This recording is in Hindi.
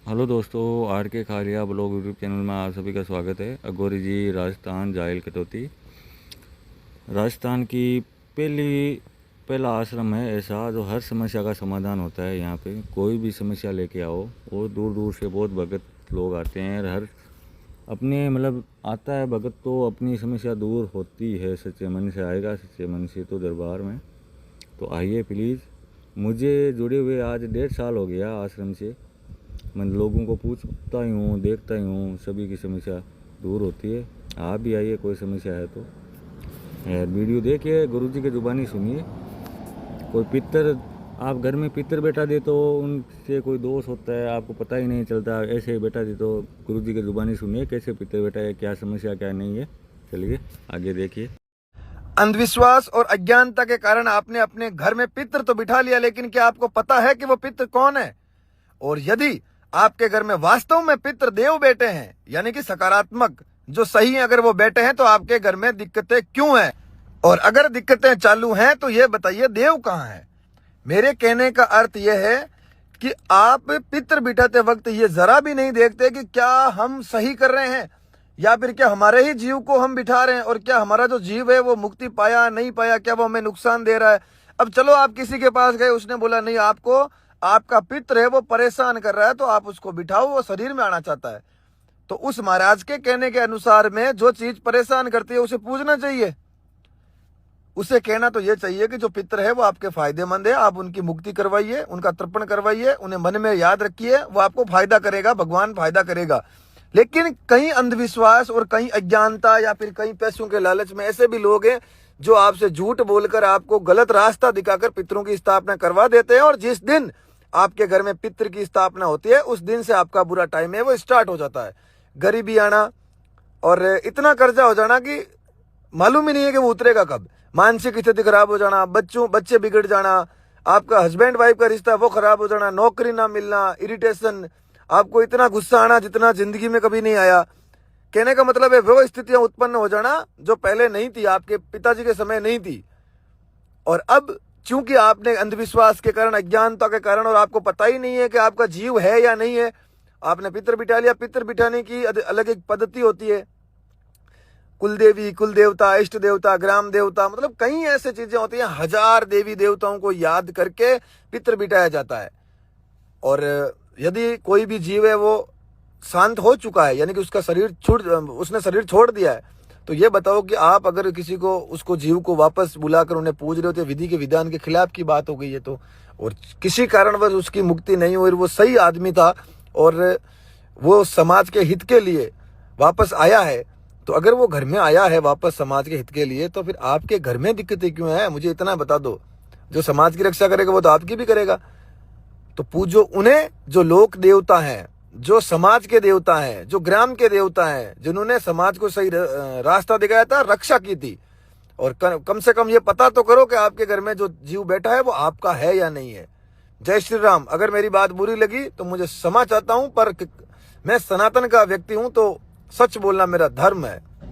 हेलो दोस्तों, आर के खालिया ब्लॉग यूट्यूब चैनल में आप सभी का स्वागत है। अघोरी जी, राजस्थान, जायल कटौती। राजस्थान की पहला आश्रम है ऐसा जो हर समस्या का समाधान होता है। यहाँ पे कोई भी समस्या लेके आओ, वो दूर दूर से बहुत भगत लोग आते हैं। हर अपने आता है भगत तो अपनी समस्या दूर होती है। सच्चे मन से आएगा, सच्चे मन से तो दरबार में। तो आइए प्लीज़। मुझे जुड़े हुए आज 1.5 साल हो गया आश्रम से। मैं लोगों को पूछता ही हूँ, देखता ही हूँ, सभी की समस्या दूर होती है। आप भी आइए, कोई समस्या है तो वीडियो देखिए, गुरुजी की जुबानी सुनिए। कोई पितर आप घर में पितर बैठा दे तो उनसे कोई दोष होता है, आपको पता ही नहीं चलता। ऐसे ही बैठा दे तो गुरुजी की जुबानी सुनिए, कैसे पितर बैठा है, क्या समस्या क्या नहीं है। चलिए आगे देखिए। अंधविश्वास और अज्ञानता के कारण आपने अपने घर में पितर तो बिठा लिया, लेकिन क्या आपको पता है कि वो पितर कौन है? और यदि आपके घर में वास्तव में पितर देव बैठे हैं, यानी कि सकारात्मक जो सही है, अगर वो बैठे हैं तो आपके घर में दिक्कतें क्यों हैं? और अगर दिक्कतें चालू हैं तो ये बताइए देव कहाँ है? मेरे कहने का अर्थ यह है कि आप पितर बिठाते वक्त ये जरा भी नहीं देखते कि क्या हम सही कर रहे हैं, या फिर क्या हमारे ही जीव को हम बिठा रहे हैं, और क्या हमारा जो जीव है वो मुक्ति पाया नहीं पाया, क्या वो हमें नुकसान दे रहा है। अब चलो आप किसी के पास गए, उसने बोला नहीं, आपको आपका पित्र है वो परेशान कर रहा है, तो आप उसको बिठाओ, वो शरीर में आना चाहता है। तो उस महाराज के कहने के अनुसार में जो चीज परेशान करती है उसे पूजना चाहिए। उसे कहना तो ये चाहिए कि जो पितर है वो आपके फायदेमंद है, आप उनकी मुक्ति करवाइए, उनका तर्पण करवाइए, उन्हें मन में याद रखिए, वो आपको फायदा करेगा, भगवान फायदा करेगा। लेकिन कई अंधविश्वास और कई अज्ञानता या फिर कई पैसों के लालच में ऐसे भी लोग हैं जो आपसे झूठ बोलकर आपको गलत रास्ता दिखाकर पितरों की स्थापना करवा देते हैं, और जिस दिन आपके घर में पितर की स्थापना होती है उस दिन से आपका बुरा टाइम है वो स्टार्ट हो जाता है। गरीबी आना और इतना कर्जा हो जाना कि मालूम ही नहीं है कि वो उतरेगा कब, मानसिक स्थिति खराब हो जाना, बच्चे बिगड़ जाना, आपका हस्बैंड वाइफ का रिश्ता वो खराब हो जाना, नौकरी ना मिलना, इरिटेशन, आपको इतना गुस्सा आना जितना जिंदगी में कभी नहीं आया। कहने का मतलब है वो स्थितियां उत्पन्न हो जाना जो पहले नहीं थी, आपके पिताजी के समय नहीं थी। और अब चूंकि आपने अंधविश्वास के कारण, अज्ञानता के कारण, और आपको पता ही नहीं है कि आपका जीव है या नहीं है, आपने पितर बिठा लिया। पितर बिठाने की अलग एक पद्धति होती है। कुल देवी, कुल देवता, इष्ट देवता, ग्राम देवता, मतलब कई ऐसे चीजें होती हैं। 1000 देवी देवताओं को याद करके पितर बिठाया जाता है। और यदि कोई भी जीव है वो शांत हो चुका है, यानी कि उसने शरीर छोड़ दिया है, तो ये बताओ कि आप अगर किसी को, उसको जीव को वापस बुलाकर उन्हें पूज रहे हो तो विधि के विधान के खिलाफ की बात हो गई है। तो और किसी कारणवश उसकी मुक्ति नहीं हुई, वो सही आदमी था और वो समाज के हित के लिए वापस आया है, तो अगर वो घर में आया है वापस समाज के हित के लिए, तो फिर आपके घर में दिक्कतें क्यों है? मुझे इतना बता दो। जो समाज की रक्षा करेगा वो तो आपकी भी करेगा। तो पूजो उन्हें जो लोक देवता हैं, जो समाज के देवता हैं, जो ग्राम के देवता हैं, जिन्होंने समाज को सही रास्ता दिखाया था, रक्षा की थी। और कम से कम ये पता तो करो कि आपके घर में जो जीव बैठा है वो आपका है या नहीं है। जय श्री राम। अगर मेरी बात बुरी लगी तो मुझे क्षमा चाहता हूं, पर मैं सनातन का व्यक्ति हूं तो सच बोलना मेरा धर्म है।